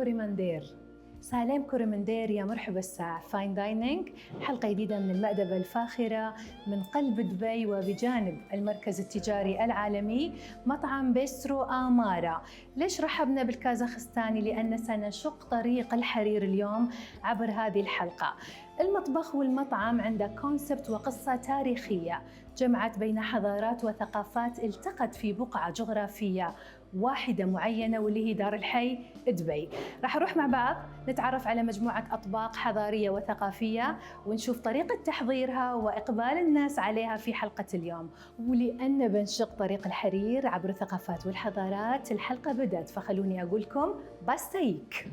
كوريماندير. سالم كوريماندير، يا مرحبا الساعة فاين دايننج، حلقة جديدة من المأدبة الفاخرة من قلب دبي وبجانب المركز التجاري العالمي مطعم بيسترو آمارا. ليش رحبنا بالكازاخستاني؟ لأن سنشق طريق الحرير اليوم عبر هذه الحلقة. المطبخ والمطعم عنده كونسبت وقصة تاريخية جمعت بين حضارات وثقافات التقت في بقعة جغرافية واحدة معينة، واللي هي دار الحي دبي. راح نروح مع بعض نتعرف على مجموعة أطباق حضارية وثقافية ونشوف طريقة تحضيرها وإقبال الناس عليها في حلقة اليوم. ولأن بنشق طريق الحرير عبر الثقافات والحضارات، الحلقة بدأت، فخلوني أقول لكم باستيك.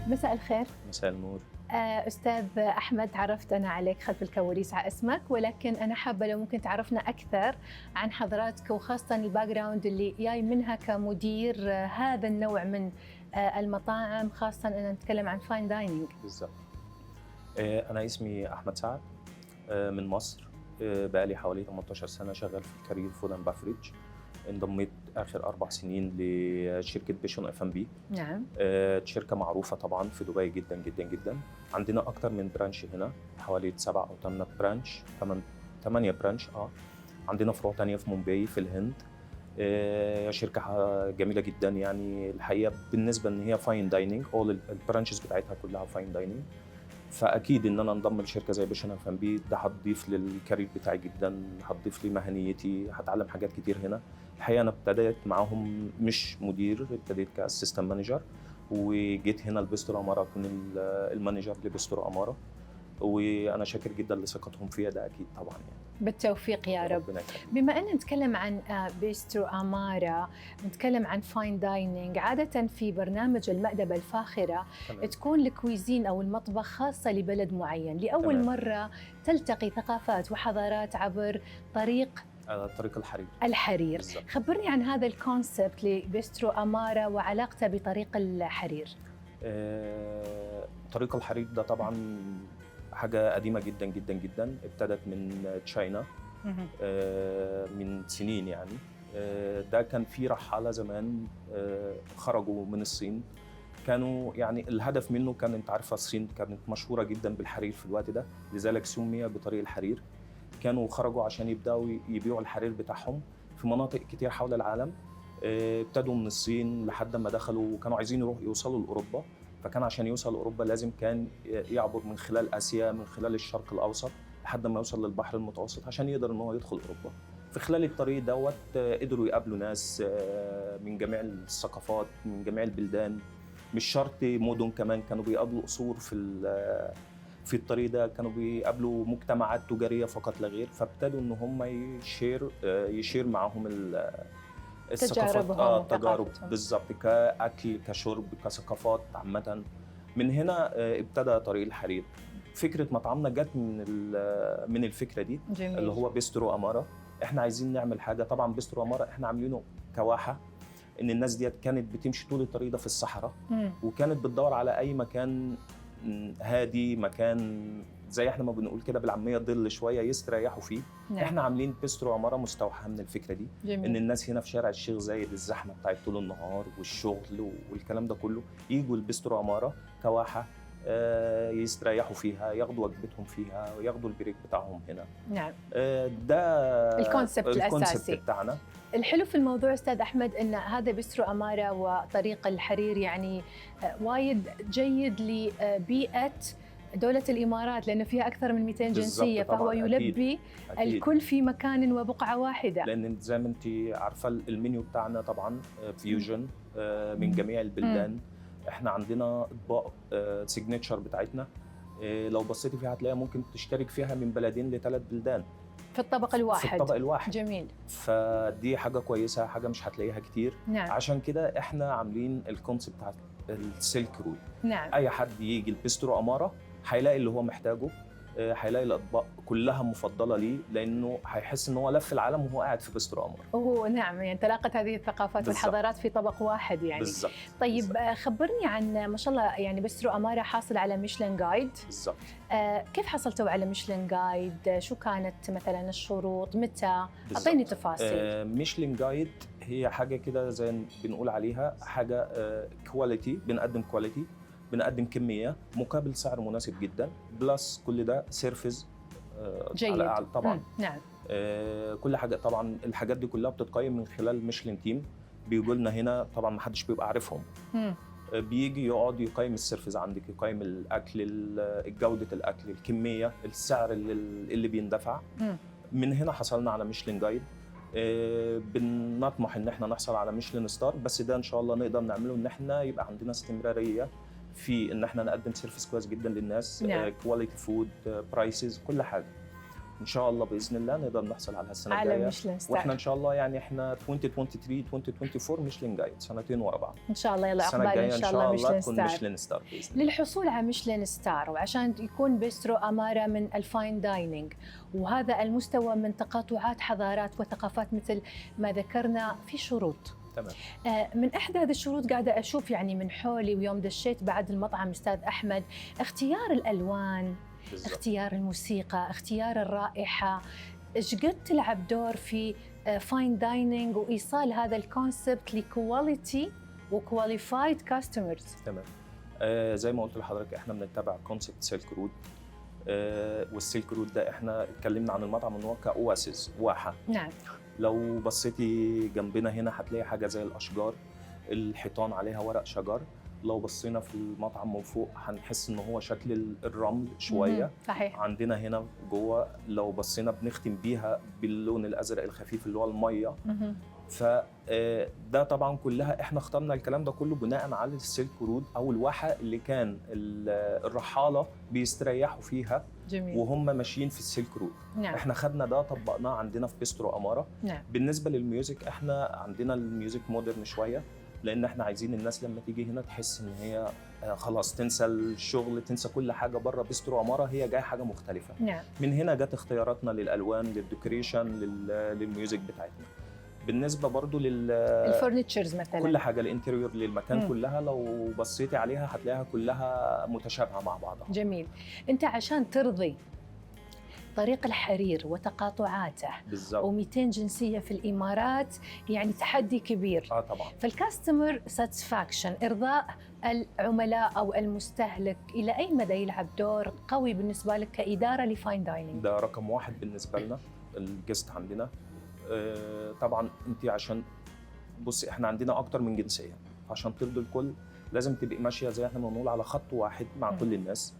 مساء الخير. مساء النور. أستاذ أحمد، تعرفت أنا عليك خلف الكواليس على اسمك، ولكن أنا حابة لو ممكن تعرفنا أكثر عن حضراتك، وخاصة الباك جراوند اللي جاي منها كمدير هذا النوع من المطاعم، خاصة أن نتكلم عن فاين دايننج. بالضبط. أنا اسمي أحمد سعد من مصر. بقالي حوالي 18 سنة شغال في الكارير فود اند بافريج. انضميت آخر 4 سنين لشركة بيشون F&B. نعم. شركة معروفة طبعا في دبي جدا جدا جدا. عندنا أكتر من برانش هنا، حوالي 7 أو 8 برانش، 8 برانش. عندنا فروع تانية في مومباي في الهند. شركة جميلة جدا يعني الحقيقة، بالنسبة إن هي فاين دايننج، all البرانشز بتاعتها كلها فاين دايننج. فأكيد إن أنا انضم لشركة زي بيشون F&B ده هتضيف للكارير بتاعي جدا، هتضيف لي مهنيتي، هتعلم حاجات كتير هنا. الحقيقة أنا ابتديت معاهم مش مدير، ابتديت كأسيستنت مانجر، وجيت هنا لبيسترو آمارا أكون المانجر لبيسترو آمارا، وأنا شاكر جدا لثقتهم فيها، ده أكيد طبعا يعني. بالتوفيق يا رب. بما أن نتكلم عن بيسترو آمارا، نتكلم عن فاين دايننج، عادة في برنامج المأدبة الفاخرة تكون الكويزين أو المطبخ خاصة لبلد معين، لأول مرة تلتقي ثقافات وحضارات عبر طريق الحرير. بالزبط. خبرني عن هذا الكونسبت لبيسترو آمارا وعلاقته بطريق الحرير. طريق الحرير ده طبعا حاجة قديمة جدا جدا جدا، ابتدت من تشاينا من سنين يعني. ده كان في رحالة زمان خرجوا من الصين، كانوا يعني الهدف منه كان، انت عارفة الصين كانت مشهورة جدا بالحرير في الوقت ده، لذلك سمي بطريق الحرير. كانوا خرجوا عشان يبدأوا يبيعوا الحرير بتاعهم في مناطق كتير حول العالم. ابتدوا من الصين لحد ما دخلوا، وكانوا عايزين يوصلوا لأوروبا. فكان عشان يوصل لأوروبا لازم كان يعبر من خلال آسيا، من خلال الشرق الأوسط، لحد ما يوصل للبحر المتوسط عشان يقدر إن هو يدخل أوروبا. في خلال الطريق دوت قدروا يقابلوا ناس من جميع الثقافات، من جميع البلدان، مش شرط مدن، كمان كانوا بيقابلوا قصور في الطريق ده، كانوا بيقابلوا مجتمعات تجارية فقط لا غير. فابتدوا إن هم يشير معهم الثقافات، تجارب بالظبط، كأكل كشرب كثقافات عامة. من هنا ابتدى طريق الحرير. فكرة مطعمنا جت من الفكرة دي. جميل. اللي هو بيسترو آمارا. احنا عايزين نعمل حاجة، طبعا بيسترو آمارا احنا عاملينه كواحة، ان الناس ديت كانت بتمشي طول الطريق ده في الصحراء، وكانت بتدور على اي مكان هادي، مكان زي احنا ما بنقول كده بالعاميه ظل شويه يستريحوا فيه. نعم. احنا عاملين بيسترو آمارا مستوحاه من الفكره دي. جميل. ان الناس هنا في شارع الشيخ زايد، الزحمه بتاعت طول النهار والشغل والكلام ده كله، يجوا البيسترو آمارا كواحه يستريحوا فيها، ياخدوا وجبتهم فيها وياخدوا البريك بتاعهم هنا. نعم. ده الكونسبت الاساسي بتاعنا. الحلو في الموضوع استاذ احمد ان هذا بيسترو آمارا وطريق الحرير يعني وايد جيد لبيئه دولة الإمارات، لأنه فيها أكثر من 200 جنسية، فهو يلبي أكيد. الكل في مكان وبقعة واحدة. لأن زي ما أنت عارفة المنيو بتاعنا طبعا فيوجن من جميع البلدان. احنا عندنا اطباق سيجنتشر بتاعتنا، لو بصيتي فيها هتلاقيها ممكن تشترك فيها من بلدين ل3 بلدان في الطبق الواحد. في الطبق الواحد. جميل. فدي حاجة كويسة، حاجة مش هتلاقيها كتير. نعم. عشان كده احنا عاملين الكونسيبت بتاع السلك رول. نعم. أي حد يجي البيسترو آمارا هيلاقي اللي هو محتاجه، هيلاقي الاطباق كلها مفضله ليه، لانه هيحس ان هو لف العالم وهو قاعد في بسترو اماره. اوه نعم، يعني تلاقت هذه الثقافات بالزبط. والحضارات في طبق واحد يعني. بالضبط. طيب بالزبط. خبرني عن ما شاء الله، يعني بسترو اماره حاصل على ميشلان جايد. بالضبط. كيف حصلتوا على ميشلان جايد؟ شو كانت مثلا الشروط؟ متى؟ بالزبط. اعطيني تفاصيل. ميشلان جايد هي حاجه كده زي بنقول عليها حاجه كواليتي، بنقدم كواليتي، بنقدم كميه مقابل سعر مناسب جدا، بلس كل ده سيرفيس جيد. على اعلى طبعا. نعم. كل حاجه طبعا، الحاجات دي كلها بتتقيم من خلال ميشلان تيم، بيجوا لنا هنا طبعا ما حدش بيبقى عارفهم. بيجي يقعد يقيم السيرفيس عندك، يقيم الاكل، جوده الاكل، الكميه، السعر اللي بيندفع. من هنا حصلنا على ميشلان جايد. بنطمح ان احنا نحصل على ميشلان ستار، بس ده ان شاء الله نقدر نعمله ان احنا يبقى عندنا استمراريه في ان احنا نقدم سيرفيس كويس جدا للناس. نعم. كواليتي فود، برايسز، كل حاجه ان شاء الله باذن الله نقدر نحصل على السنه على الجايه. ميشلان ستار. واحنا ان شاء الله يعني احنا 2023 2024 ميشلان جايد، سنتين ورا بعض ان شاء الله. يلا السنه عقبال الجايه ان شاء الله ميشلان تكون ستار. ميشلان ستار باذن الله. للحصول على ميشلان ستار وعشان يكون بيسترو اماره من الفاين دايننج، وهذا المستوى من تقاطعات حضارات وثقافات مثل ما ذكرنا، في شروط. تمام. من احدى هذه الشروط قاعده اشوف يعني من حولي ويوم دشيت بعد المطعم استاذ احمد، اختيار الالوان، بالزبط. اختيار الموسيقى، اختيار الرائحه. ايش قد تلعب دور في فاين دايننج وايصال هذا الكونسبت لكواليتي وكواليفايد كاستمرز؟ تمام. زي ما قلت لحضرتك احنا بنتبع كونسبت سيلك رود. والسيلك رود ده احنا اتكلمنا عن المطعم ان هو كاواسيس، واحه. نعم. لو بصيتي جنبنا هنا هتلاقي حاجه زي الاشجار، الحيطان عليها ورق شجر. لو بصينا في المطعم من فوق هنحس ان هو شكل الرمل شويه. صحيح. عندنا هنا جوه لو بصينا بنختم بيها باللون الازرق الخفيف اللي هو الميه. فده طبعا كلها احنا اخترنا الكلام ده كله بناء على السيلك رود او الواحه اللي كان الرحاله بيستريحوا فيها. جميل. وهم ماشيين في السيلك رود. نعم. احنا خدنا ده طبقناه عندنا في بيسترو اماره. نعم. بالنسبه للميوزك احنا عندنا الميوزك مودرن شويه، لان احنا عايزين الناس لما تيجي هنا تحس ان هي خلاص تنسى الشغل، تنسى كل حاجه بره بيسترو اماره، هي جايه حاجه مختلفه. نعم. من هنا جت اختياراتنا للالوان، للديكوريشن، للميوزك بتاعتنا. بالنسبه برضو الفورنيتشرز مثلا، كل حاجه الانتيريور للمكان كلها لو بصيتي عليها هتلاقيها كلها متشابهه مع بعضها. جميل. انت عشان ترضي طريق الحرير وتقاطعاته بالظبط و200 جنسيه في الامارات، يعني تحدي كبير. طبعا. فالكاستمر ساتسفاكشن، ارضاء العملاء او المستهلك، الى اي مدى يلعب دور قوي بالنسبه لك كاداره لفاين دايننج؟ ده رقم واحد بالنسبه لنا الجست عندنا. طبعا انت عشان بصي احنا عندنا اكتر من جنسيه، عشان ترضي الكل لازم تبقي ماشيه زي احنا بنقول على خط واحد مع كل الناس.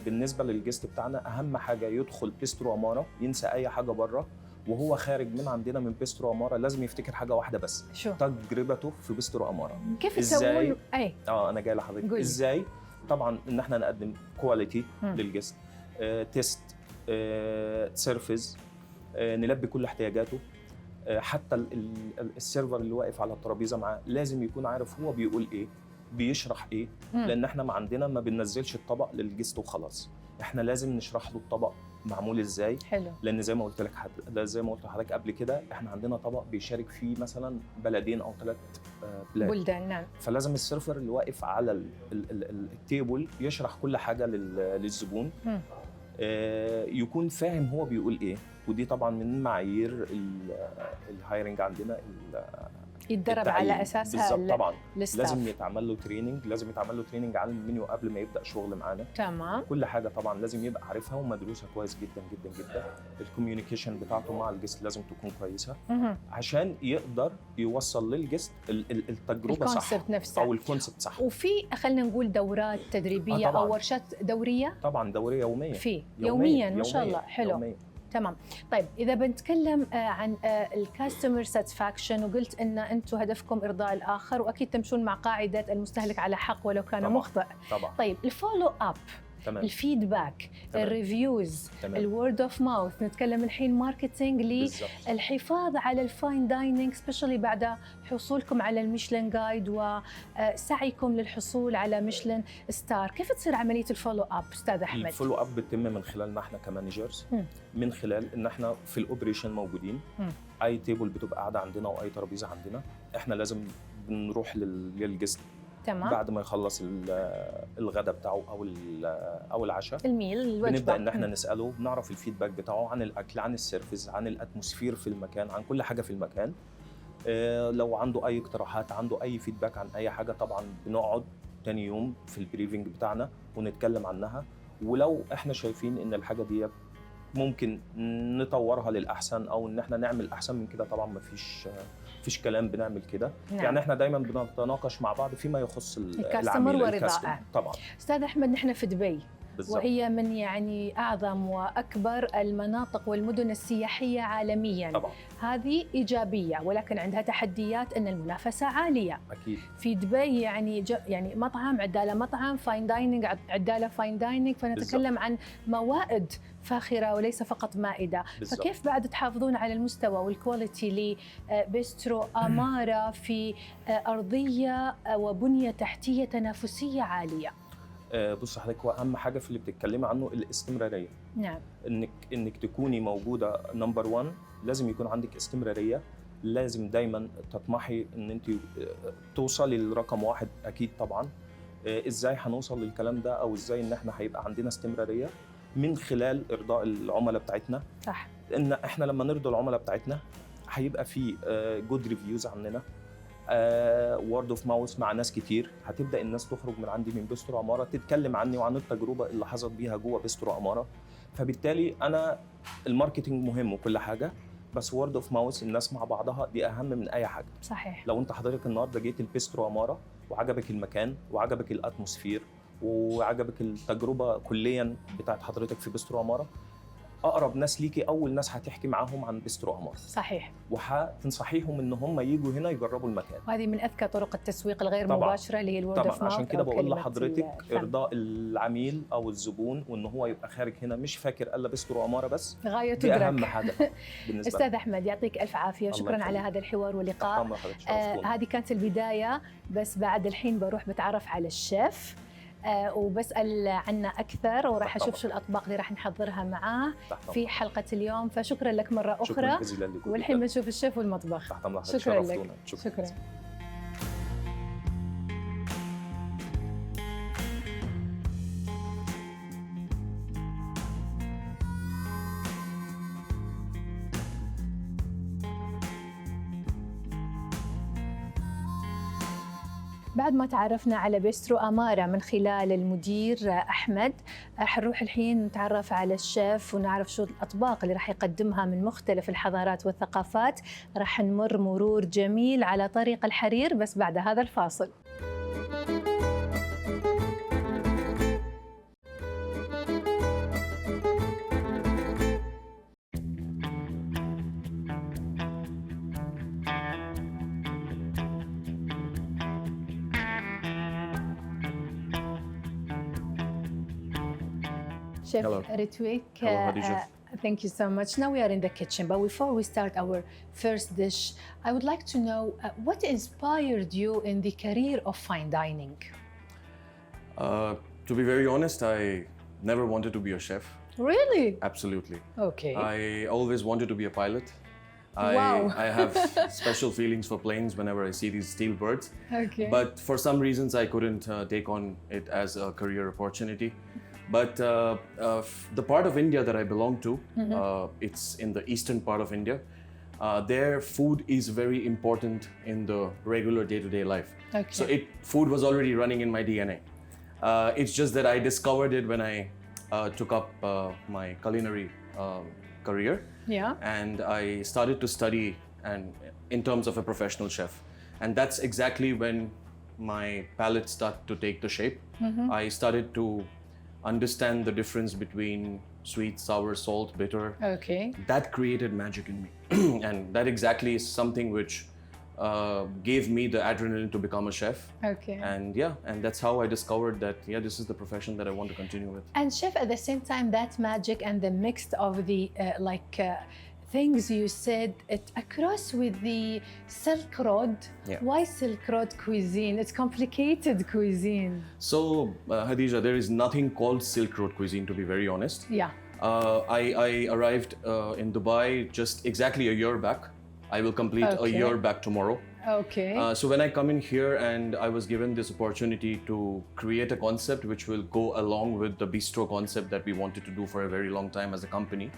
بالنسبه للجست بتاعنا اهم حاجه يدخل بيسترو اماره ينسى اي حاجه بره، وهو خارج من عندنا من بيسترو اماره لازم يفتكر حاجه واحده بس، شو تجربته في بيسترو اماره. كيف تسوون؟ اي انا جاي لحضرتك ازاي. طبعا ان احنا نقدم كواليتي للجست، تيست، سيرفيس، نلبي كل احتياجاته. حتى السيرفر اللي واقف على الترابيزه معاه لازم يكون عارف هو بيقول ايه، بيشرح ايه. لان احنا ما عندنا ما بننزلش الطبق للجست وخلاص، احنا لازم نشرح له الطبق معمول ازاي. حلو. لان زي ما قلت لحضرتك قبل كده احنا عندنا طبق بيشارك فيه مثلا بلدين او 3 بلدان. نعم. فلازم السيرفر اللي واقف على التيبل يشرح كل حاجه للزبون، يكون فاهم هو بيقول ايه. ودي طبعا من معايير الهايرنج عندنا، يتدرب على اساسها. بالظبط. طبعا الستاف. لازم يتعمل له تريننج، على المنيو قبل ما يبدا شغل معانا. تمام. كل حاجه طبعا لازم يبقى عارفها ومدروسه كويس جدا جدا جدا. الكوميونيكيشن بتاعته مع الجست لازم تكون كويسه عشان يقدر يوصل للجست التجربه صح نفسها او الكونسبت صح. وفي خلينا نقول دورات تدريبيه او ورشات دوريه. طبعا دوريه يوميه. يوميا ما شاء الله. حلو. يومية. تمام. طيب اذا بنتكلم عن الكاستمر ساتسفاكشن، وقلت ان انتم هدفكم ارضاء الاخر، واكيد تمشون مع قاعده المستهلك على حق ولو كان طبعًا. مخطئ. طبعا. طيب الفولو اب، تمام. الفيدباك، الريفيوز، الورد اوف ماوث، نتكلم الحين ماركتينج للحفاظ على الفاين دايننج سبيشالي بعد حصولكم على الميشلان جايد وسعيكم للحصول على ميشلان ستار. كيف تصير عمليه الفولو اب استاذ احمد؟ الفولو اب بتتم من خلالنا احنا كمانجرز، من خلال ان احنا في الاوبريشن موجودين. اي تيبل بتبقى قاعده عندنا واي ترابيزه عندنا، احنا لازم بنروح للجست تمام. بعد ما يخلص الغداء بتاعه او العشاء، الميل الوجبه، بنبدا ان احنا نساله، نعرف الفيدباك بتاعه عن الاكل، عن السيرفيس، عن الاتموسفير في المكان، عن كل حاجه في المكان. لو عنده اي اقتراحات، عنده اي فيدباك عن اي حاجه، طبعا بنقعد تاني يوم في البريفنج بتاعنا ونتكلم عنها. ولو احنا شايفين ان الحاجه دي ممكن نطورها للاحسن او ان احنا نعمل احسن من كده، طبعا مفيش كلام، بنعمل كده. نعم. يعني احنا دايما بنتناقش مع بعض فيما يخص الكاستمر ورضائه. طبعا استاذ احمد، نحن في دبي بالزبط. وهي من يعني اعظم واكبر المناطق والمدن السياحيه عالميا. طبعا هذه ايجابيه، ولكن عندها تحديات ان المنافسه عاليه. اكيد. في دبي يعني مطعم عداله مطعم، فاين دايننج عداله فاين دايننج، فنتكلم عن موائد فاخره وليس فقط مائده. بالزبط. فكيف بعد تحافظون على المستوى والكواليتي لبيسترو اماره في ارضيه وبنيه تحتيه تنافسيه عاليه؟ بص حضرتك، هو اهم حاجه في اللي بتتكلمي عنه الاستمراريه. نعم. انك تكوني موجوده نمبر 1، لازم يكون عندك استمراريه، لازم دايما تطمحي ان انت توصلي لرقم 1. اكيد طبعا. ازاي هنوصل للكلام ده، او ازاي ان احنا هيبقى عندنا استمراريه؟ من خلال ارضاء العملاء بتاعتنا. صح. ان احنا لما نرضي العملاء بتاعتنا هيبقى في جود ريفيوز عننا، وورد اوف ماوث مع ناس كتير. هتبدا الناس تخرج من عندي من بيسترو اماره تتكلم عني وعن التجربه اللي حصلت بيها جوه بيسترو اماره. فبالتالي انا الماركتنج مهم وكل حاجه، بس وورد اوف ماوث، الناس مع بعضها دي اهم من اي حاجه. صحيح. لو انت حضرتك النهارده جيت البيسترو اماره وعجبك المكان وعجبك الاتموسفير وعجبك التجربه كليا بتاعت حضرتك في بيسترو اماره، اقرب ناس ليكي اول ناس هتحكي معاهم عن بيسترو اماره. صحيح. وهتنصحيهم ان هم يجوا هنا يجربوا المكان. وهذه من اذكى طرق التسويق الغير طبعاً. مباشره اللي هي الورد اوف طبعا. ماوث. عشان كده بقول لحضرتك ارضاء العميل او الزبون، وان هو يبقى خارج هنا مش فاكر الا بيسترو اماره بس. غايه دي تدرك. اهم حاجه بالنسبه استاذ احمد، يعطيك الف عافيه، شكرا على هذا الحوار واللقاء. هذه كانت البدايه، بس بعد الحين بروح بتعرف على الشيف وبسأل عنه أكثر، وراح أشوف شو الأطباق اللي راح نحضرها معاه في حلقة اليوم. فشكرا لك مرة أخرى، والحين بنشوف الشيف والمطبخ. شكرا لك. شكرا. بعد ما تعرفنا على بيسترو أمارة من خلال المدير أحمد، حنروح الحين نتعرف على الشيف ونعرف شو الأطباق اللي راح يقدمها من مختلف الحضارات والثقافات. راح نمر مرور جميل على طريق الحرير، بس بعد هذا الفاصل. Chef Ritwik, thank you so much. Now we are in the kitchen, but before we start our first dish, I would like to know what inspired you in the career of fine dining? To be very honest, I never wanted to be a chef. Really? Absolutely. Okay. I always wanted to be a pilot. Wow. I have special feelings for planes whenever I see these steel birds. Okay. But for some reasons, I couldn't take on it as a career opportunity. But the part of India that I belong to, it's in the eastern part of India. Their food is very important in the regular day-to-day life. Okay. So food was already running in my DNA. It's just that I discovered it when I took up my culinary career. Yeah. And I started to study in terms of a professional chef. And that's exactly when my palate started to take the shape. I started to understand the difference between sweet, sour, salt, bitter. Okay. That created magic in me. And that exactly is something which gave me the adrenaline to become a chef. Okay. And yeah, and that's how I discovered that, yeah, this is the profession that I want to continue with. And chef, at the same time, that magic and the mix of the things you said, it across with the Silk Road. Yeah. Why Silk Road cuisine? It's complicated cuisine. So, Khadija, there is nothing called Silk Road cuisine, to be very honest. Yeah. I arrived in Dubai just exactly a year back. I will complete a year back tomorrow. Okay. So when I come in here and I was given this opportunity to create a concept which will go along with the bistro concept that we wanted to do for a very long time as a company,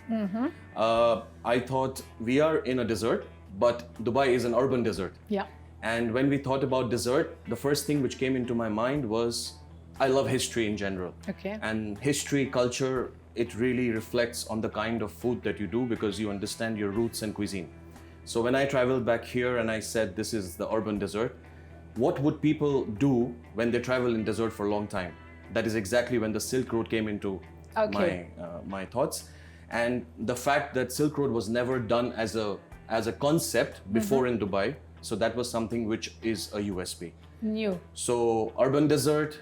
I thought we are in a desert, but Dubai is an urban desert. Yeah. And when we thought about dessert, the first thing which came into my mind was, I love history in general. Okay. And history, culture, it really reflects on the kind of food that you do because you understand your roots and cuisine. So when I traveled back here and I said, this is the urban desert, what would people do when they travel in desert for a long time? That is exactly when the Silk Road came into my thoughts. And the fact that Silk Road was never done as a concept before in Dubai, so that was something which is a USP. New. So urban desert,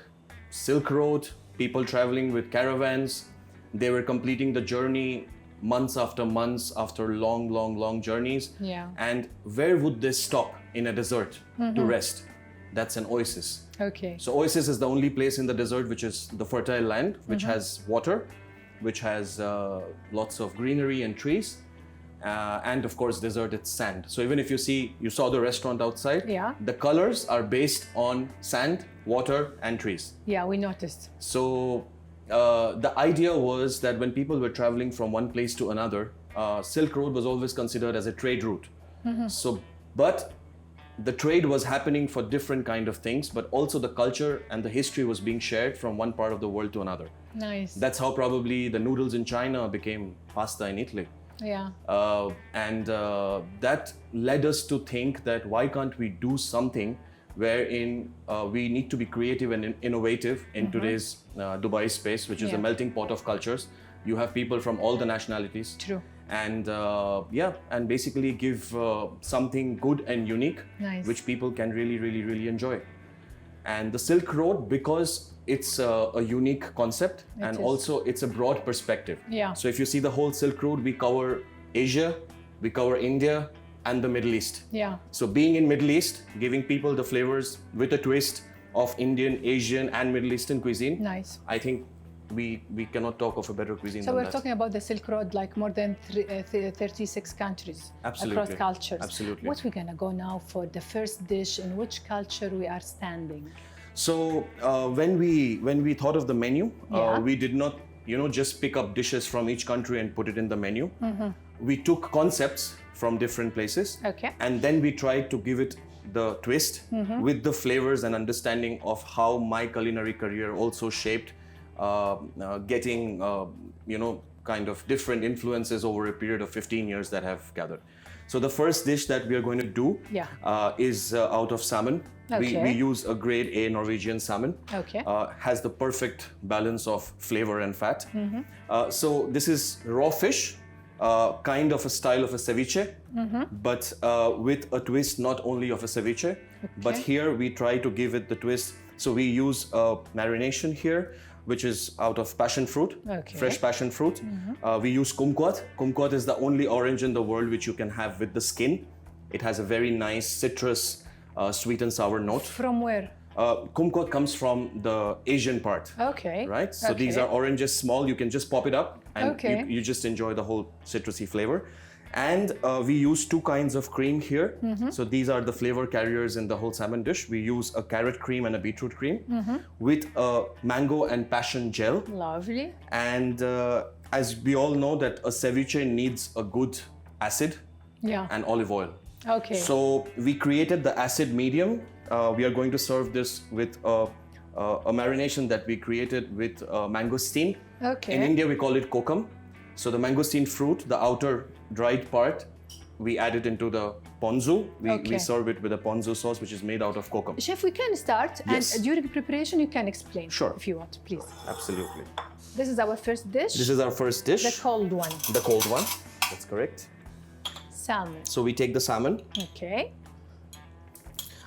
Silk Road, people traveling with caravans, they were completing the journey months after long journees. Yeah. And where would they stop in a desert to rest? That's an oasis. Okay. So oasis is the only place in the desert which is the fertile land, which has water, which has lots of greenery and trees. And of course, desert, it's sand. So even if you saw the restaurant outside, Yeah. the colors are based on sand, water, and trees. Yeah, we noticed. So the idea was that when people were traveling from one place to another, Silk Road was always considered as a trade route. So, but the trade was happening for different kind of things, but also the culture and the history was being shared from one part of the world to another. Nice. That's how probably the noodles in China became pasta in Italy. Yeah. And that led us to think that why can't we do something wherein we need to be creative and innovative in today's Dubai space, which is a melting pot of cultures. You have people from all the nationalities. True. And and basically give something good and unique, Nice. which people can really enjoy. And the Silk Road, because it's a unique concept and is. also it's a broad perspective. Yeah. So if you see the whole Silk Road, we cover Asia, we cover India, and the Middle East. Yeah. So being in Middle East, giving people the flavors with a twist of Indian, Asian, and Middle Eastern cuisine. Nice. I think we cannot talk of a better cuisine So than we're that. talking about the Silk Road, like more than 36 countries. Absolutely. Across cultures. Absolutely. What we're gonna go now for the first dish, in which culture we are standing? So when we thought of the menu, Yeah. we did not just pick up dishes from each country and put it in the menu. We took concepts from different places, Okay. and then we tried to give it the twist with the flavors and understanding of how my culinary career also shaped, getting kind of different influences over a period of 15 years that have gathered. So the first dish that we are going to do is out of salmon. Okay. We use a grade A Norwegian salmon. Okay. Has the perfect balance of flavor and fat. So this is raw fish, kind of a style of a ceviche, but with a twist not only of a ceviche, but here we try to give it the twist. So we use marination here, which is out of passion fruit, fresh passion fruit. We use kumquat. Kumquat is the only orange in the world which you can have with the skin. It has a very nice citrus, sweet and sour note. From where? Kumquat comes from the Asian part. Okay. Right? So these are oranges, small. You can just pop it up and Okay. you just enjoy the whole citrusy flavor. And we use two kinds of cream here. So these are the flavor carriers in the whole salmon dish. We use a carrot cream and a beetroot cream with a mango and passion gel. Lovely. And as we all know that a ceviche needs a good acid Yeah. and olive oil. Okay. So we created the acid medium. We are going to serve this with a marination that we created with mangosteen. Okay. In India, we call it kokum. So the mangosteen fruit, the outer dried part, we add it into the ponzu. We serve it with a ponzu sauce, which is made out of kokum. Chef, we can start, Yes. and during preparation you can explain. Sure. If you want, please. Absolutely. This is our first dish. This is our first dish. the cold one. The cold one. That's correct. Salmon. So we take the salmon. Okay.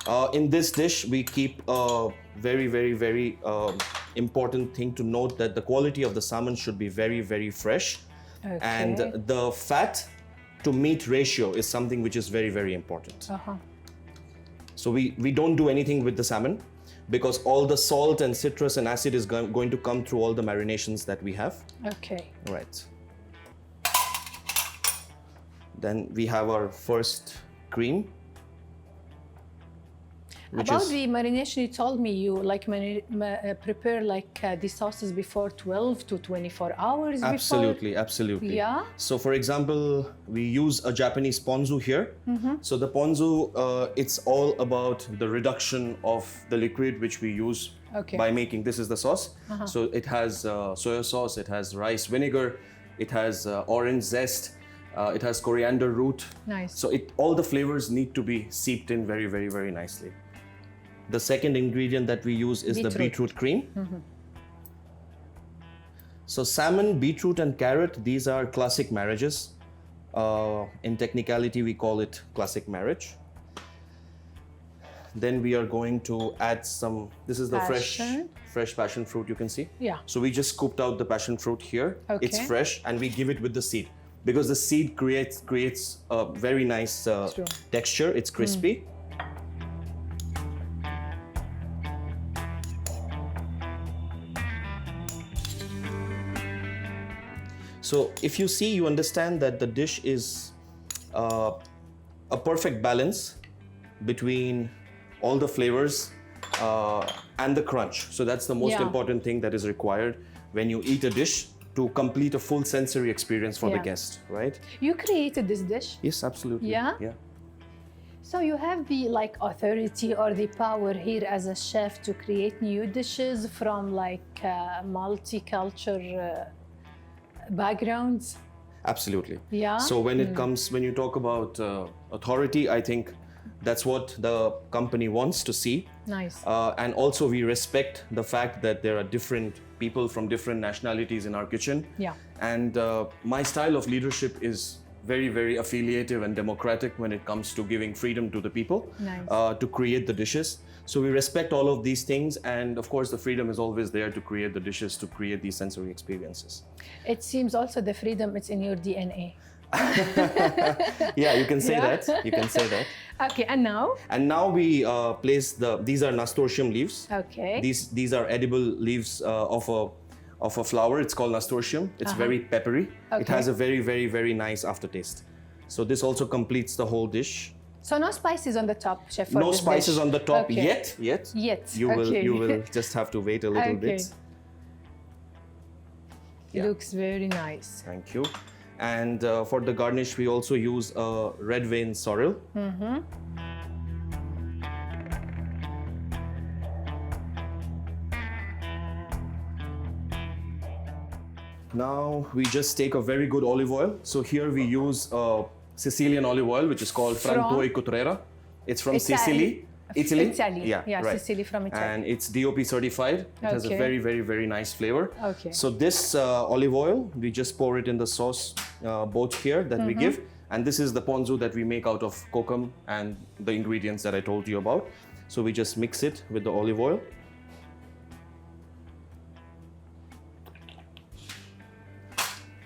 In this dish, we keep a very important thing to note, that the quality of the salmon should be very fresh. Okay. And the fat to meat ratio is something which is very important. So we don't do anything with the salmon, because all the salt and citrus and acid is going to come through all the marinations that we have. Okay. Right. Then we have our first cream. About the marination, you told me you like prepare like the sauces before 12 to 24 hours Absolutely. Yeah. So for example, we use a Japanese ponzu here. So the ponzu, it's all about the reduction of the liquid which we use by making. This is the sauce. So it has soya sauce, it has rice vinegar, it has orange zest, it has coriander root. Nice. So all the flavors need to be seeped in very nicely. The second ingredient that we use is the beetroot cream. So salmon, beetroot and carrot, these are classic marriages. In technicality, we call it classic marriage. Then we are going to add some, this is the fresh passion fruit, you can see. Yeah. So we just scooped out the passion fruit here. Okay. It's fresh, and we give it with the seed, because the seed creates a very nice texture. It's crispy. So if you see, you understand that the dish is a perfect balance between all the flavors and the crunch. So that's the most important thing that is required when you eat a dish to complete a full sensory experience for the guest, right? You created this dish? Yes, absolutely. Yeah? Yeah. So you have the like authority or the power here as a chef to create new dishes from like multicultural backgrounds? Absolutely. Yeah. So when you talk about authority, I think that's what the company wants to see. Nice. And also we respect the fact that there are different people from different nationalities in our kitchen. Yeah. And my style of leadership is very affiliative and democratic when it comes to giving freedom to the people. Nice. To create the dishes. So we respect all of these things, and of course the freedom is always there to create the dishes, to create these sensory experiences. It seems also the freedom, it's in your DNA. Yeah, you can say that. You can say that. Okay, and now? And now we place these are nasturtium leaves. Okay. These are edible leaves of a flower. It's called nasturtium. It's very peppery. Okay. It has a very nice aftertaste. So this also completes the whole dish. So no spices on the top, chef, for No this spices dish. on the top Okay. yet. Yet. You will just have to wait a little bit. Yeah. Looks very nice. Thank you. And for the garnish, we also use a red vein sorrel. Now we just take a very good olive oil. So here we use Sicilian olive oil, which is called Franto e Cotrera. It's from Sicily. Italy? Yeah, right. Sicily from Italy. And it's DOP certified. It has a very nice flavor. Okay. So this olive oil, we just pour it in the sauce both here that we give. And this is the ponzu that we make out of kokum and the ingredients that I told you about. So we just mix it with the olive oil.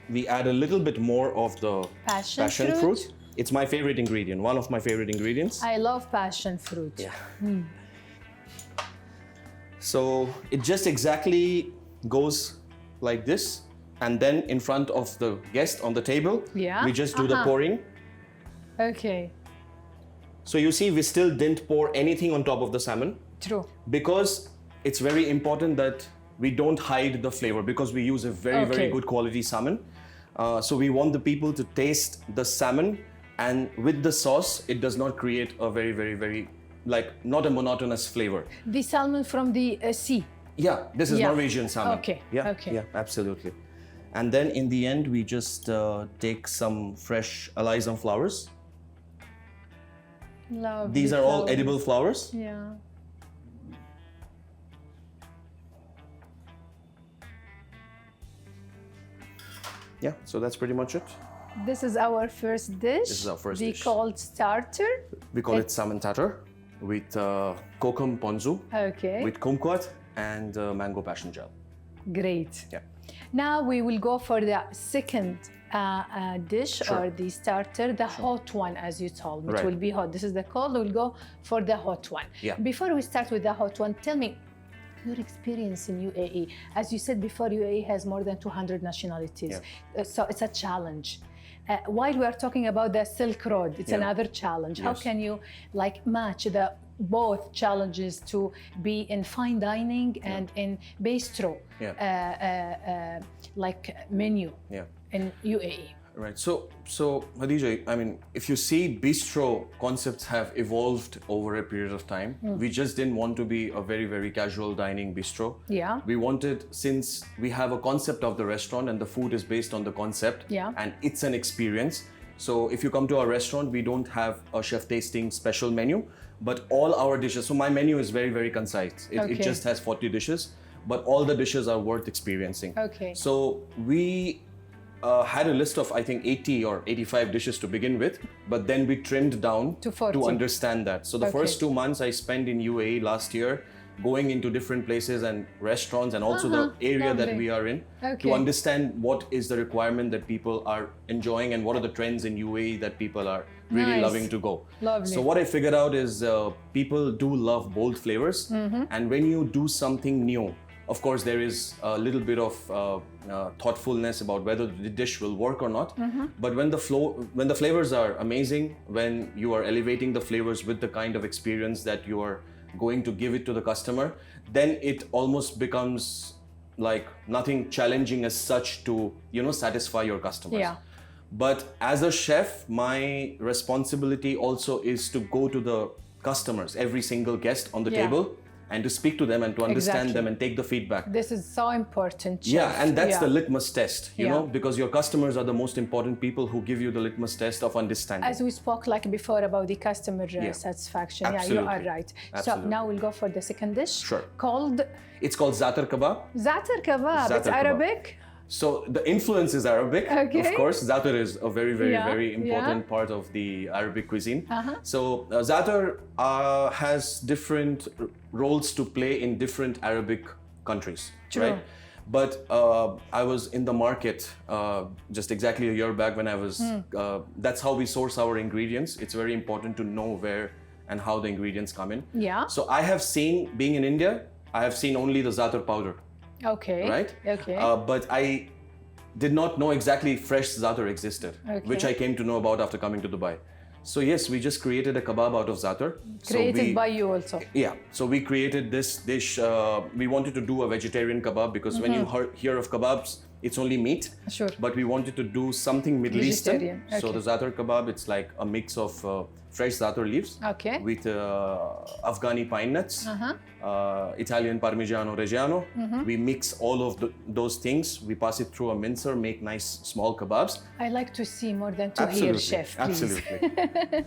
We add a little bit more of the passion fruit. It's my favorite ingredient, one of my favorite ingredients. I love passion fruit. Yeah. So it just exactly goes like this. And then in front of the guest on the table, we just do the pouring. Okay. So you see, we still didn't pour anything on top of the salmon. True. Because it's very important that we don't hide the flavor, because we use a very good quality salmon. So we want the people to taste the salmon, and with the sauce, it does not create a very, like, not a monotonous flavor. The salmon from the sea. Yeah, this is Norwegian salmon. Okay. Yeah, absolutely. And then in the end, we just take some fresh alisan flowers. Lovely. These are all edible flowers. Yeah. Yeah, so that's pretty much it. This is our first dish. This is our first dish. dish. Called starter. We call it salmon tatar. with kokum ponzu, Okay. with kumquat and mango passion gel. Great. Yeah. Now we will go for the second dish Sure. or the starter, the hot one, as you told me. It Right. will be hot. This is the cold. We'll go for the hot one. Yeah. Before we start with the hot one, tell me your experience in UAE. As you said before, UAE has more than 200 nationalities. So it's a challenge. While we are talking about the Silk Road, it's another challenge. How Yes. can you match the both challenges to be in fine dining and in bistro menu in UAE? Right. So Khadija, I mean, if you see, bistro concepts have evolved over a period of time. We just didn't want to be a very, very casual dining bistro. Yeah. We wanted, since we have a concept of the restaurant and the food is based on the concept, and it's an experience. So if you come to our restaurant, we don't have a chef tasting special menu, but all our dishes. So my menu is very, very concise. It just has 40 dishes, but all the dishes are worth experiencing. Okay. So we had a list of, I think, 80 or 85 dishes to begin with, but then we trimmed down to 40 to understand that. So the first 2 months I spent in UAE last year, going into different places and restaurants and also the area that we are in to understand what is the requirement that people are enjoying and what are the trends in UAE that people are really loving to go. Lovely. So what I figured out is people do love bold flavors, and when you do something new, of course, there is a little bit of thoughtfulness about whether the dish will work or not. But when the flavors are amazing, when you are elevating the flavors with the kind of experience that you are going to give it to the customer, then it almost becomes like nothing challenging as such to, satisfy your customers. Yeah. But as a chef, my responsibility also is to go to the customers, every single guest on the table, and to speak to them and to understand them and take the feedback. This is so important, chef. Yeah, and that's the litmus test, you know, because your customers are the most important people who give you the litmus test of understanding. As we spoke like before about the customer satisfaction. Absolutely. Yeah, you are right. Absolutely. So now we'll go for the second dish. Sure. Called? It's called Za'atar kebab. Za'atar kebab. Za'atar It's kebab. Arabic? So the influence is Arabic, of course. Za'atar is a very, very, very important part of the Arabic cuisine. So Za'atar has different roles to play in different Arabic countries, right? But I was in the market just exactly a year back when I was, that's how we source our ingredients. It's very important to know where and how the ingredients come in. Yeah. So I have seen, being in India, I have seen only the Za'atar powder. Okay. Right? Okay. But I did not know exactly fresh Za'atar existed, which I came to know about after coming to Dubai. So yes, we just created a kebab out of Za'atar. Created by you also. Yeah. So we created this dish. We wanted to do a vegetarian kebab because when you hear of kebabs, it's only meat. Sure. But we wanted to do something Middle Eastern. Vegetarian. So the Za'atar kebab, it's like a mix of fresh Za'atar leaves with Afghani pine nuts, Italian Parmigiano Reggiano. We mix all of those things. We pass it through a mincer, make nice small kebabs. I like to see more than to hear, chef, please. Absolutely.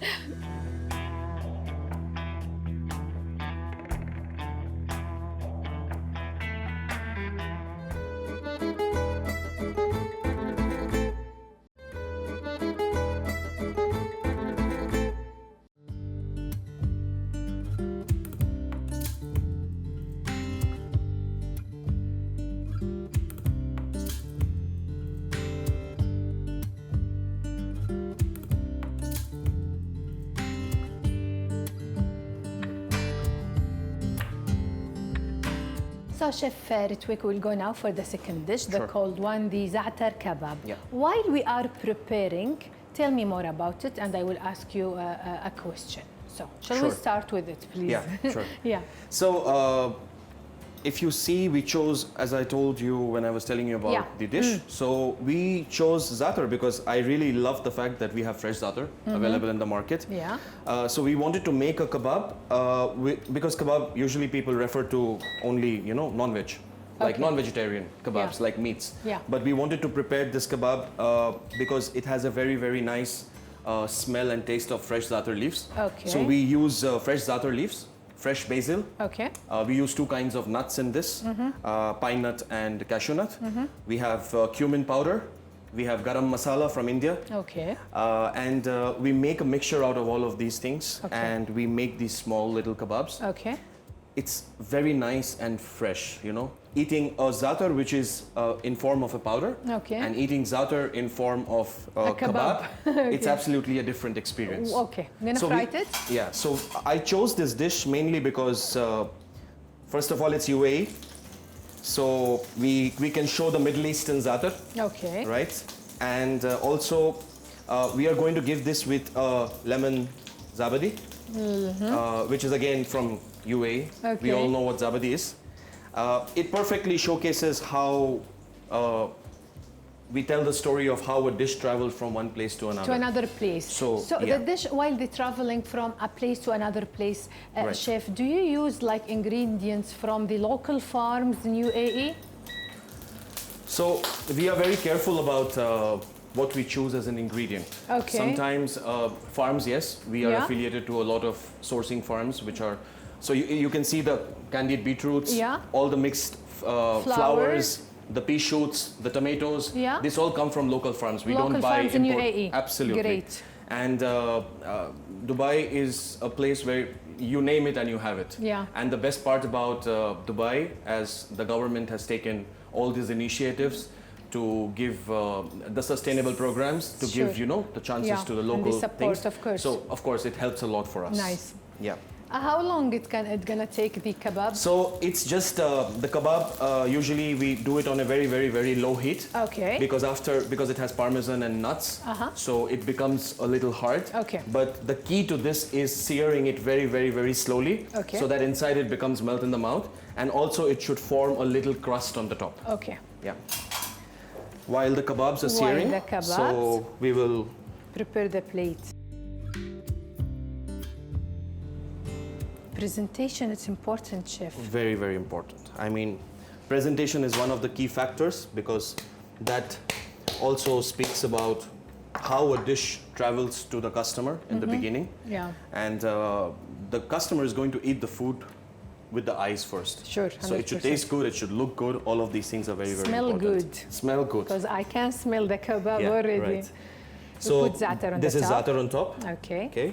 So Chef Ritwik will go now for the second dish, the cold one, the Za'atar kebab. Yeah. While we are preparing, tell me more about it and I will ask you a question. So shall we start with it, please? Yeah, sure. Yeah. So if you see, we chose, as I told you when I was telling you about the dish, so we chose Za'atar because I really love the fact that we have fresh Za'atar available in the market. Yeah. So we wanted to make a kebab because kebab usually people refer to only, non-veg, like non-vegetarian kebabs, like meats. Yeah. But we wanted to prepare this kebab because it has a very, very nice smell and taste of fresh Za'atar leaves. Okay. So we use fresh Za'atar leaves, fresh basil. Okay. We use 2 kinds of nuts in this, pine nut and cashew nut. We have cumin powder. We have garam masala from India. Okay. And we make a mixture out of all of these things. Okay. And we make these small little kebabs. Okay. It's very nice and fresh, you know. Eating a za'atar, which is in form of a powder, Okay. and eating za'atar in form of kebab. it's absolutely a different experience. Okay. I'm gonna So fry we- it. Yeah, so I chose this dish mainly because, first of all, it's UAE. So we can show the Middle Eastern za'atar, Okay. right? And also, we are going to give this with lemon zabadi, which is again from UAE. We Okay. all know what zabadi is. It perfectly showcases how we tell the story of how a dish traveled from one place to another. To another place. So, the yeah. dish, while they're traveling from a place to another place, Right. chef, do you use like ingredients from the local farms in UAE? So we are very careful about what we choose as an ingredient. Okay. Sometimes farms, yes, we are Yeah. affiliated to a lot of sourcing farms, which are, so you can see the candied beetroots, Yeah. all the mixed flowers, the pea shoots, the tomatoes. Yeah. This all come from local farms. We Local don't buy farms in import. UAE. Absolutely. Great. And Dubai is a place where you name it and you have it. Yeah. And the best part about Dubai, as the government has taken all these initiatives to give the sustainable programs, to Sure. give, you know, the chances Yeah, to the and the local support, things. of course. So, of course, it helps a lot for us. Nice. Yeah. How long it gonna take the kebab? So, it's just the kebab, usually we do it on a very, very, very low heat. Okay. Because it has parmesan and nuts, so it becomes a little hard. Okay. But the key to this is searing it very, very, very slowly, Okay. so that inside it becomes melt in the mouth, and also it should form a little crust on the top. Okay. Yeah. While the kebabs are While searing, the kebabs- so we will. Prepare the plate. Presentation, it's important, chef. Very, very important. I mean, presentation is one of the key factors because that also speaks about how a dish travels to the customer in the beginning. Yeah. And the customer is going to eat the food with the eyes first. Sure, So it should 100%. taste good, it should look good. All of these things are very, very Smell important. good. Smell good. Because I can smell the kebab already. Right. We put za'atar on this the is top. za'atar on top. Okay. Okay.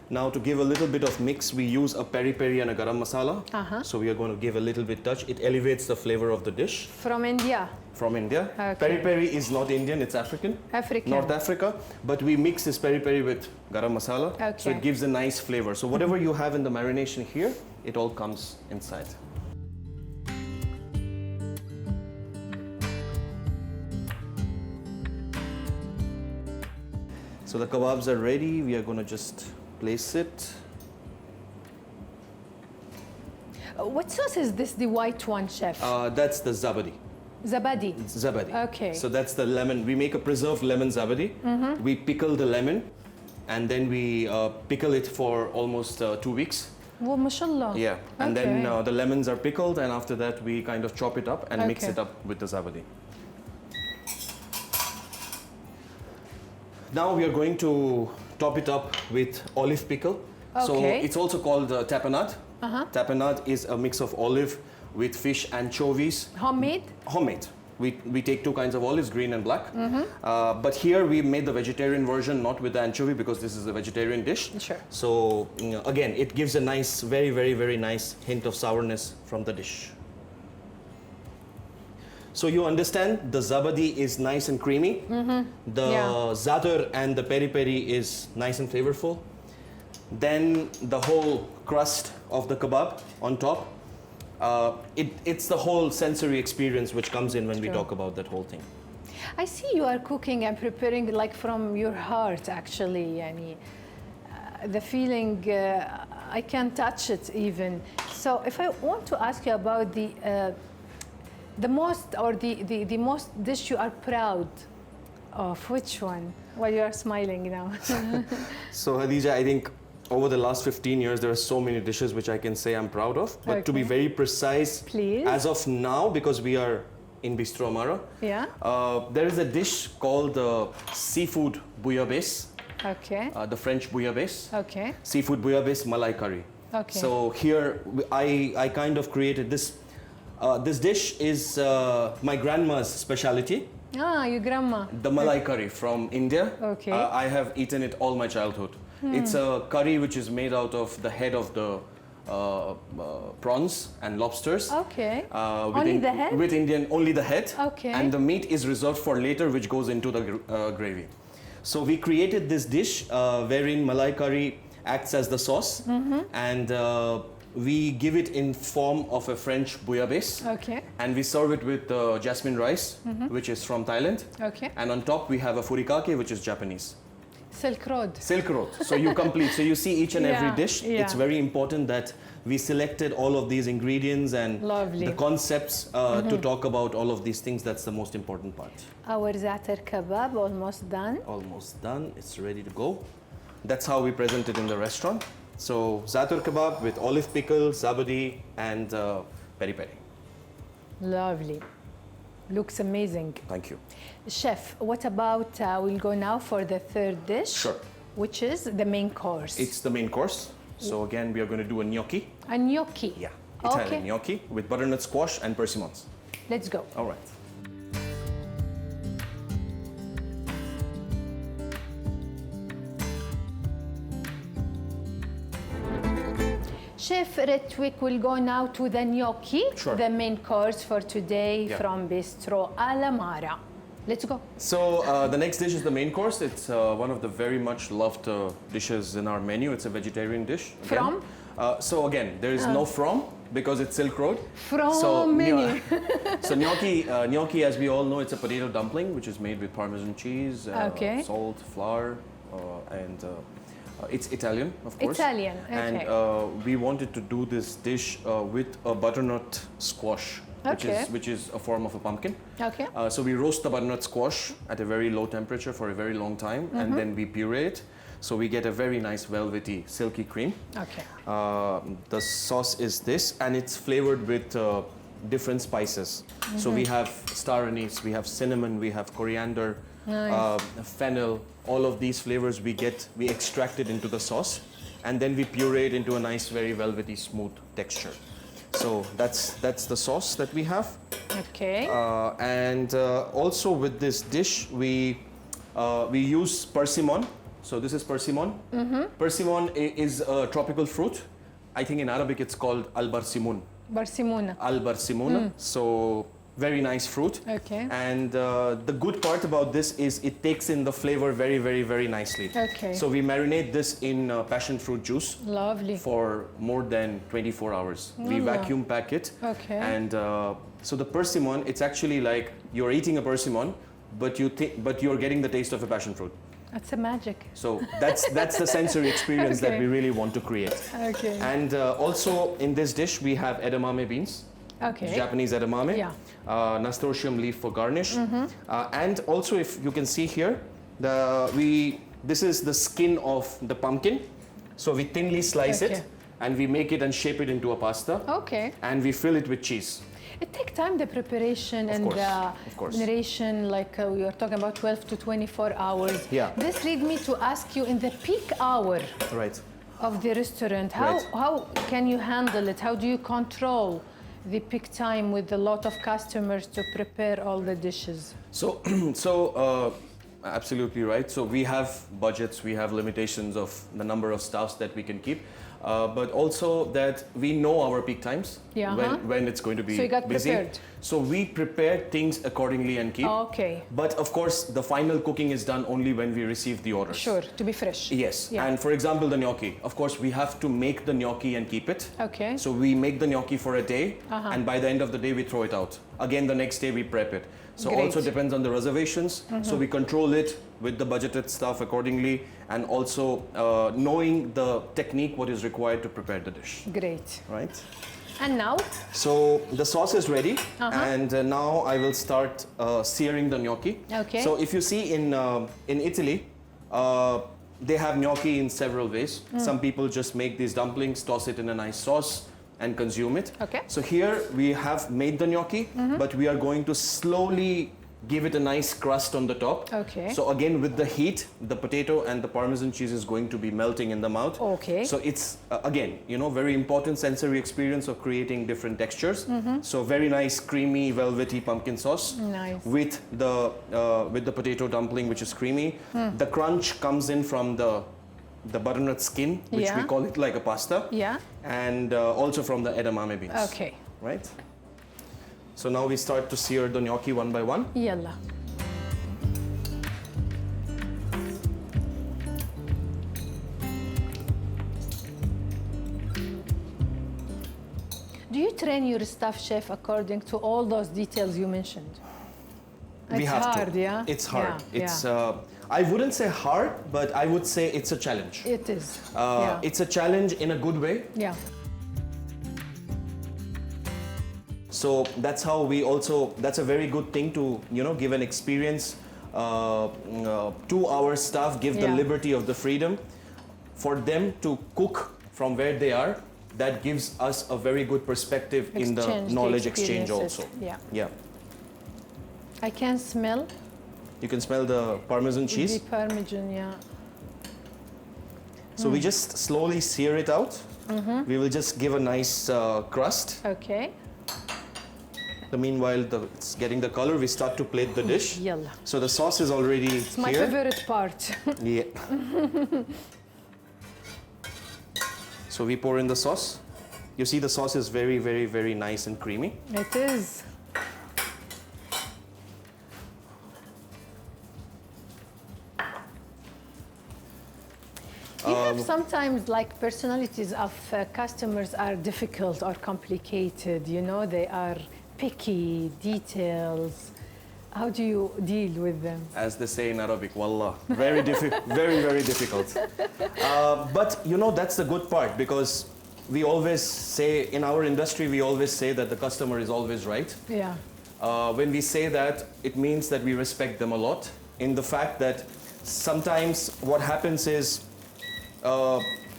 Now to give a little bit of mix, we use a peri-peri and a garam masala. So we are going to give a little bit touch. It elevates the flavor of the dish. From India. From India. Okay. Peri-peri is not Indian, it's African. African. North Africa. But we mix this peri-peri with garam masala. So Okay. it gives a nice flavor. So whatever you have in the marination here, it all comes inside. So the kebabs are ready. We are going to just place it. What sauce is this, the white one, chef? That's the zabadi. Zabadi. Zabadi. Okay. So that's the lemon. We make a preserved lemon zabadi. We pickle the lemon, and then we pickle it for almost 2 weeks. Well, mashallah. Yeah. And then Okay. the lemons are pickled, and after that we kind of chop it up and mix Okay. it up with the zabadi. Now we are going to top it up with olive pickle. So Okay. it's also called tapenade. Tapenade is a mix of olive with fish anchovies. Homemade? Homemade. We take two kinds of olives, green and black. But here we made the vegetarian version, not with the anchovy, because this is a vegetarian dish. Sure. So again, it gives a nice, very, very, very nice hint of sourness from the dish. So you understand, the zabadi is nice and creamy. The Yeah. za'atar and the peri-peri is nice and flavorful. Then the whole crust of the kebab on top. It's the whole sensory experience which comes in when we True. talk about that whole thing. I see you are cooking and preparing like from your heart, actually. Yani, the feeling, I can touch it even. So if I want to ask you about the most dish you are proud of, which one? While you are smiling now. So Hadija, I think over the last 15 years, there are so many dishes which I can say I'm proud of. But to be Okay. very precise, Please. as of now, because we are in Bistro Amara, Yeah. there is a dish called seafood bouillabaisse, Okay. the French bouillabaisse. Okay. Seafood bouillabaisse malai curry. Okay. So here I kind of created this. This dish is my grandma's specialty. Your grandma. The Malai curry from India. Okay. I have eaten it all my childhood. It's a curry which is made out of the head of the prawns and lobsters. Okay. Only the head? With Indian, only the head. Okay. And the meat is reserved for later, which goes into the gravy. So we created this dish wherein Malai curry acts as the sauce, and we give it in form of a French bouillabaisse. Okay. And we serve it with jasmine rice, which is from Thailand. Okay. And on top we have a furikake, which is Japanese. Silk Road. Silk Road. So you complete. So you see each and every Yeah, dish. yeah. It's very important that we selected all of these ingredients and Lovely. the concepts to talk about all of these things. That's the most important part. Our Za'atar kebab almost done. Almost done. It's ready to go. That's how we present it in the restaurant. So Za'atar kebab with olive pickle, zabadi, and peri peri. Lovely. Looks amazing. Thank you. Chef, what about we'll go now for the third dish? Sure. Which is the main course. It's the main course. So again, we are going to do a gnocchi. A gnocchi. Yeah. Italian Okay. gnocchi with butternut squash and persimmons. Let's go. All right. Chef Ritwik will go now to the gnocchi, Sure. the main course for today Yeah. from Bistro Alamara. Let's go. So the next dish is the main course. It's one of the very much loved dishes in our menu. It's a vegetarian dish. Again. From? So again, there is no from because it's Silk Road. From So, many. So gnocchi, as we all know, it's a potato dumpling which is made with Parmesan cheese, Okay. salt, flour, and it's Italian, of course. Italian, okay. And we wanted to do this dish with a butternut squash, Okay. which is a form of a pumpkin. Okay. So we roast the butternut squash at a very low temperature for a very long time, and then we puree it. So we get a very nice velvety, silky cream. Okay. The sauce is this, and it's flavored with different spices. So we have star anise, we have cinnamon, we have coriander, fennel. All of these flavors we extract it into the sauce, and then we puree it into a nice, very velvety, smooth texture. So that's the sauce that we have. Okay. And also with this dish, we use persimmon. So this is persimmon. Persimmon is a tropical fruit. I think in Arabic it's called al-barsimun. Barsimuna. Al-barsimuna. So very nice fruit. Okay. And the good part about this is it takes in the flavor very, very, very nicely. Okay. So we marinate this in passion fruit juice Lovely. for more than 24 hours. We vacuum pack it. Okay. And so the persimmon, it's actually like you're eating a persimmon, but you're getting the taste of a passion fruit. That's a magic. So that's the sensory experience that Okay. we really want to create. Okay. And also in this dish we have edamame beans. Okay. Japanese edamame, Yeah. nasturtium leaf for garnish, and also if you can see here, this is the skin of the pumpkin. So we thinly slice Okay. it, and we make it and shape it into a pasta, Okay. and we fill it with cheese. It takes time, the preparation and course, the of course. generation, like we were talking about 12 to 24 hours. Yeah. This leads me to ask you, in the peak hour Right. of the restaurant, Right. how can you handle it? How do you control the peak time with a lot of customers to prepare all the dishes? So absolutely right. So we have budgets, we have limitations of the number of staffs that we can keep, but also that we know our peak times, Yeah, when it's going to be So you got busy. prepared. So we prepare things accordingly and keep. Okay. But of course, the final cooking is done only when we receive the orders. Sure, to be fresh. Yes. Yeah. And for example, the gnocchi. Of course, we have to make the gnocchi and keep it. Okay. So we make the gnocchi for a day, Uh-huh. and by the end of the day, we throw it out. Again, the next day, we prep it. So Great. also depends on the reservations. So we control it with the budgeted stuff accordingly, and also knowing the technique, what is required to prepare the dish. Great. Right? And now? So the sauce is ready, and now I will start searing the gnocchi. Okay. So if you see in Italy, they have gnocchi in several ways. Some people just make these dumplings, toss it in a nice sauce, and consume it. Okay. So here we have made the gnocchi, but we are going to slowly give it a nice crust on the top. Okay. So again, with the heat, the potato and the Parmesan cheese is going to be melting in the mouth. Okay. So it's, again, you know, very important sensory experience of creating different textures. So very nice, creamy, velvety pumpkin sauce. Nice. With the potato dumpling, which is creamy. The crunch comes in from the butternut skin, which we call it like a pasta. Yeah. And also from the edamame beans. Okay. Right? So now we start to sear the gnocchi one by one. يلا. Do you train your staff, chef, according to all those details you mentioned? We It's have hard, to. yeah? It's hard. Yeah, It's I wouldn't say hard, but I would say it's a challenge. It is. Yeah. It's a challenge in a good way. Yeah. So that's how we also, that's a very good thing to, you know, give an experience to our staff, give the liberty of the freedom for them to cook from where they are. That gives us a very good perspective in the knowledge exchange also. Yeah. Yeah. I can smell You can smell the Parmesan cheese. the Parmesan, yeah. So we just slowly sear it out. We will just give a nice crust. Okay. Meanwhile, it's getting the color, we start to plate the dish. يلا. So the sauce is already It's my here. favorite part. Yeah. So we pour in the sauce. You see the sauce is very, very, very nice and creamy. It is. You have sometimes like personalities of customers are difficult or complicated, you know, they are picky, details. How do you deal with them? As they say in Arabic, wallah, very difficult, very, very difficult. But you know, that's the good part, because we always say, in our industry, we always say that the customer is always right. Yeah. When we say that, it means that we respect them a lot, in the fact that sometimes what happens is,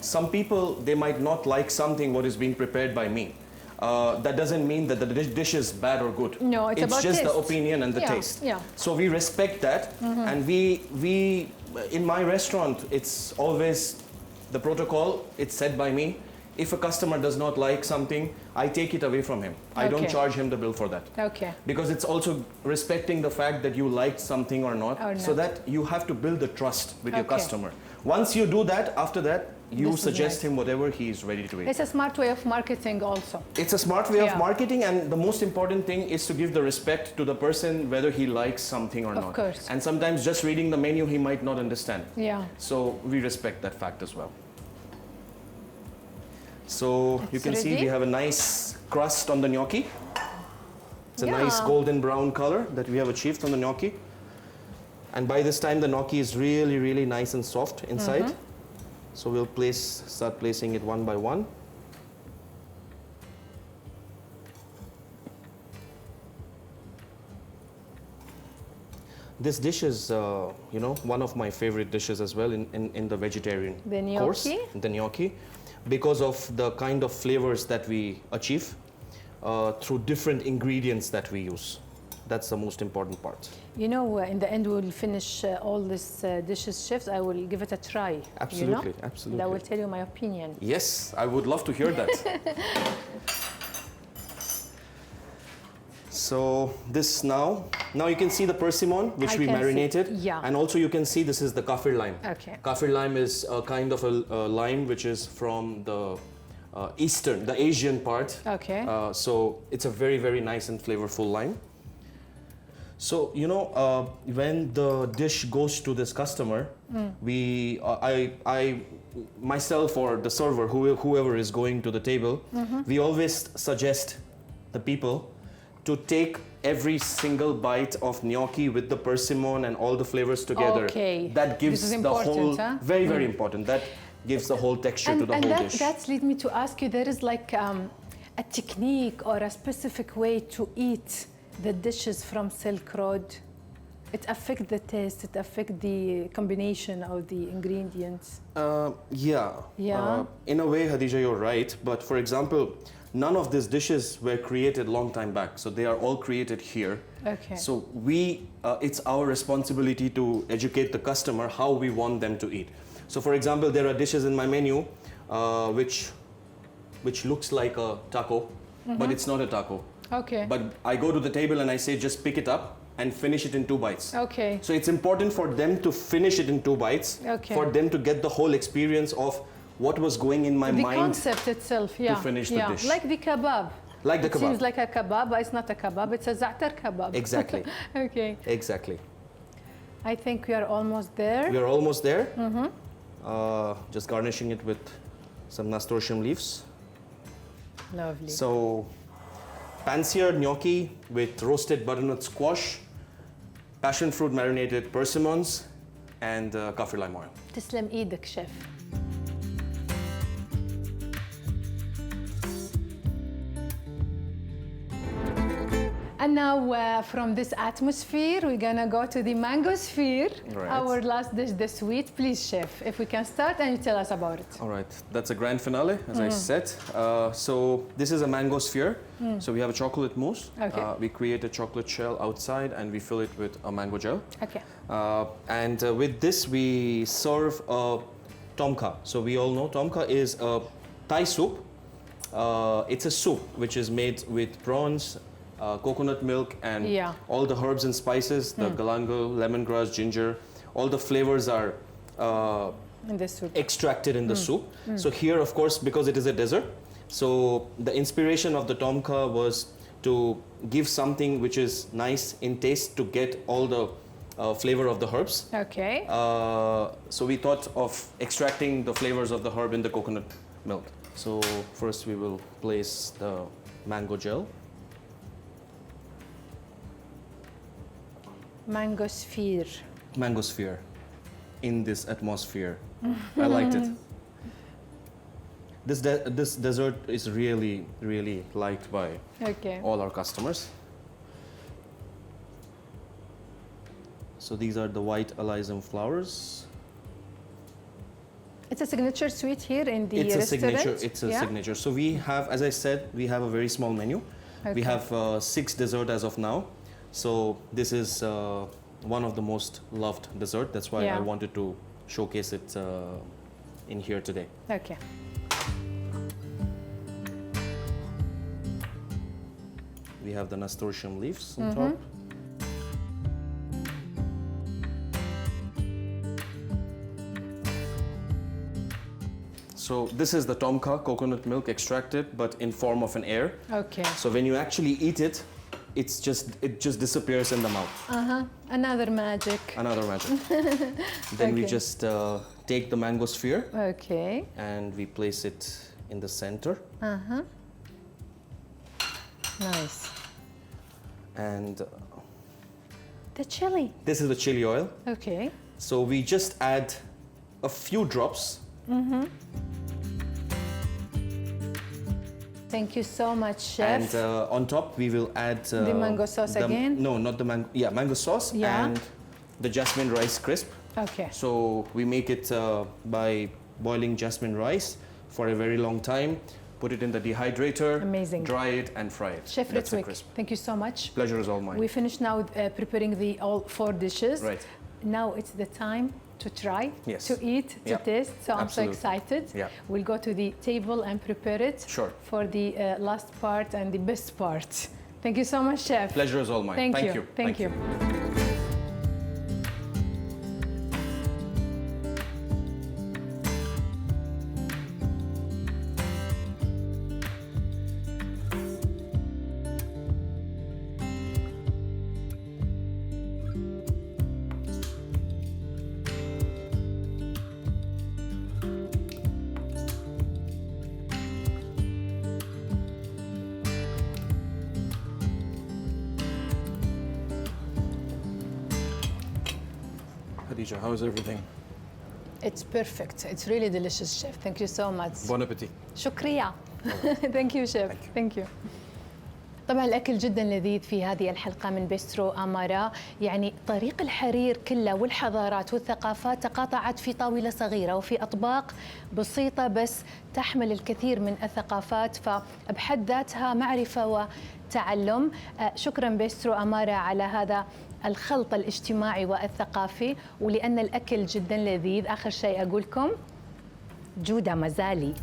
some people, they might not like something what is being prepared by me. That doesn't mean that the dish is bad or good. No, it's about just taste. the opinion and the taste. Yeah. So we respect that, and we in my restaurant, it's always the protocol. It's said by me. If a customer does not like something, I take it away from him. I don't charge him the bill for that. Okay. Because it's also respecting the fact that you liked something or not, so that you have to build the trust with your customer. Once you do that, after that, you suggest him whatever he is ready to eat. It's a smart way of marketing also. It's a smart way of marketing, and the most important thing is to give the respect to the person whether he likes something or not. Of course. And sometimes just reading the menu he might not understand. Yeah. So we respect that fact as well. So you can see we have a nice crust on the gnocchi. It's a nice golden brown color that we have achieved on the gnocchi. And by this time the gnocchi is really, really nice and soft inside. So we'll start placing it one by one. This dish is, you know, one of my favorite dishes as well in the vegetarian course. The gnocchi, because of the kind of flavors that we achieve through different ingredients that we use. That's the most important part. You know, in the end, we'll finish all these dishes, chefs. I will give it a try. Absolutely, you know? absolutely. And I will tell you my opinion. Yes, I would love to hear that. So this now you can see the persimmon, which we marinated. And also you can see this is the kaffir lime. Okay. Kaffir lime is a kind of a lime which is from the the Asian part. Okay. So it's a very, very nice and flavorful lime. So, you know, when the dish goes to this customer, I myself or the server, whoever is going to the table, we always suggest the people to take every single bite of gnocchi with the persimmon and all the flavors together. Okay. That gives the whole, very, very important. That gives the whole texture to the whole dish. That leads me to ask you, there is like a technique or a specific way to eat the dishes from Silk Road. It affects the taste, it affects the combination of the ingredients. Yeah. In a way, Khadija, you're right. But for example, none of these dishes were created long time back. So they are all created here. Okay. So it's our responsibility to educate the customer how we want them to eat. So for example, there are dishes in my menu which looks like a taco, but it's not a taco. Okay. But I go to the table and I say, just pick it up and finish it in 2 bites. Okay. So it's important for them to finish it in 2 bites, Okay. for them to get the whole experience of what was going in my The mind. concept itself, yeah. finish the yeah. dish. Like the kebab. Like the It kebab. seems like a kebab, but it's not a kebab. It's a Za'atar kebab. Exactly. Okay. Exactly. I think we are almost there. We are almost there. Just garnishing it with some nasturtium leaves. Lovely. So, pan-seared gnocchi with roasted butternut squash, passion fruit marinated persimmons, and kaffir lime oil. تسلم ايدك شيف. And now from this atmosphere, we're gonna go to the mango sphere, Right. our last dish, the sweet. Please, chef, if we can start and you tell us about it. All right, that's a grand finale, as I said. So this is a mango sphere. So we have a chocolate mousse. Okay. We create a chocolate shell outside and we fill it with a mango gel. Okay. And with this, we serve a tomka. So we all know tomka is a Thai soup. It's a soup which is made with prawns, coconut milk, and Yeah. all the herbs and spices, the galangal, lemongrass, ginger. All the flavors are In the soup. extracted in the soup. So here, of course, because it is a dessert, so the inspiration of the tomka was to give something which is nice in taste to get all the flavor of the herbs. Okay. So we thought of extracting the flavors of the herb in the coconut milk. So first we will place the mango gel. Mango sphere. Mango sphere in this atmosphere. I liked it. This dessert is really, really liked by Okay. all our customers. So these are the white alysum flowers. It's a signature sweet here in the It's a restaurant. signature. It's a Yeah? signature. So we have, as I said, we have a very small menu. Okay. We have 6 desserts as of now. So this is one of the most loved dessert. That's why Yeah. I wanted to showcase it in here today. Okay. We have the nasturtium leaves on top. So this is the tomka, coconut milk extracted, but in form of an air. Okay. So when you actually eat it, it just disappears in the mouth. Another magic. Another magic. Then we Okay. just take the mango sphere Okay. and we place it in the center. Nice. And The chili. this is the chili oil. Okay. So we just add a few drops. Thank you so much, chef. And on top we will add The mango sauce again? No, not the mango. Yeah, mango sauce Yeah. and the jasmine rice crisp. Okay. So we make it by boiling jasmine rice for a very long time. Put it in the dehydrator. Amazing. Dry it and fry it. Chef That's the Ritwik, crisp. thank you so much. Pleasure is all mine. We finished now preparing the all 4 dishes. Right. Now it's the time to try, Yes. to eat, to Yeah. taste. So I'm so Absolutely. excited. Yeah. We'll go to the table and prepare it Sure. for the last part and the best part. Thank you so much, chef. Pleasure is all mine. Thank Thank you. you. Thank you. Khadija, how is everything? It's perfect. It's really delicious, chef. Thank you so much. Bon appetit. Shukriya. Thank you, chef. Thank you. طبعا الأكل جدا لذيذ في هذه الحلقة من بيسترو أمارا. يعني طريق الحرير كله والحضارات والثقافات تقاطعت في طاولة صغيرة وفي أطباق بسيطة بس تحمل الكثير من الثقافات، فبحد ذاتها معرفة وتعلم. شكرا بيسترو أمارا على هذا الخلط الاجتماعي والثقافي. ولأن الأكل جدا لذيذ، آخر شيء أقولكم جودة مزالي.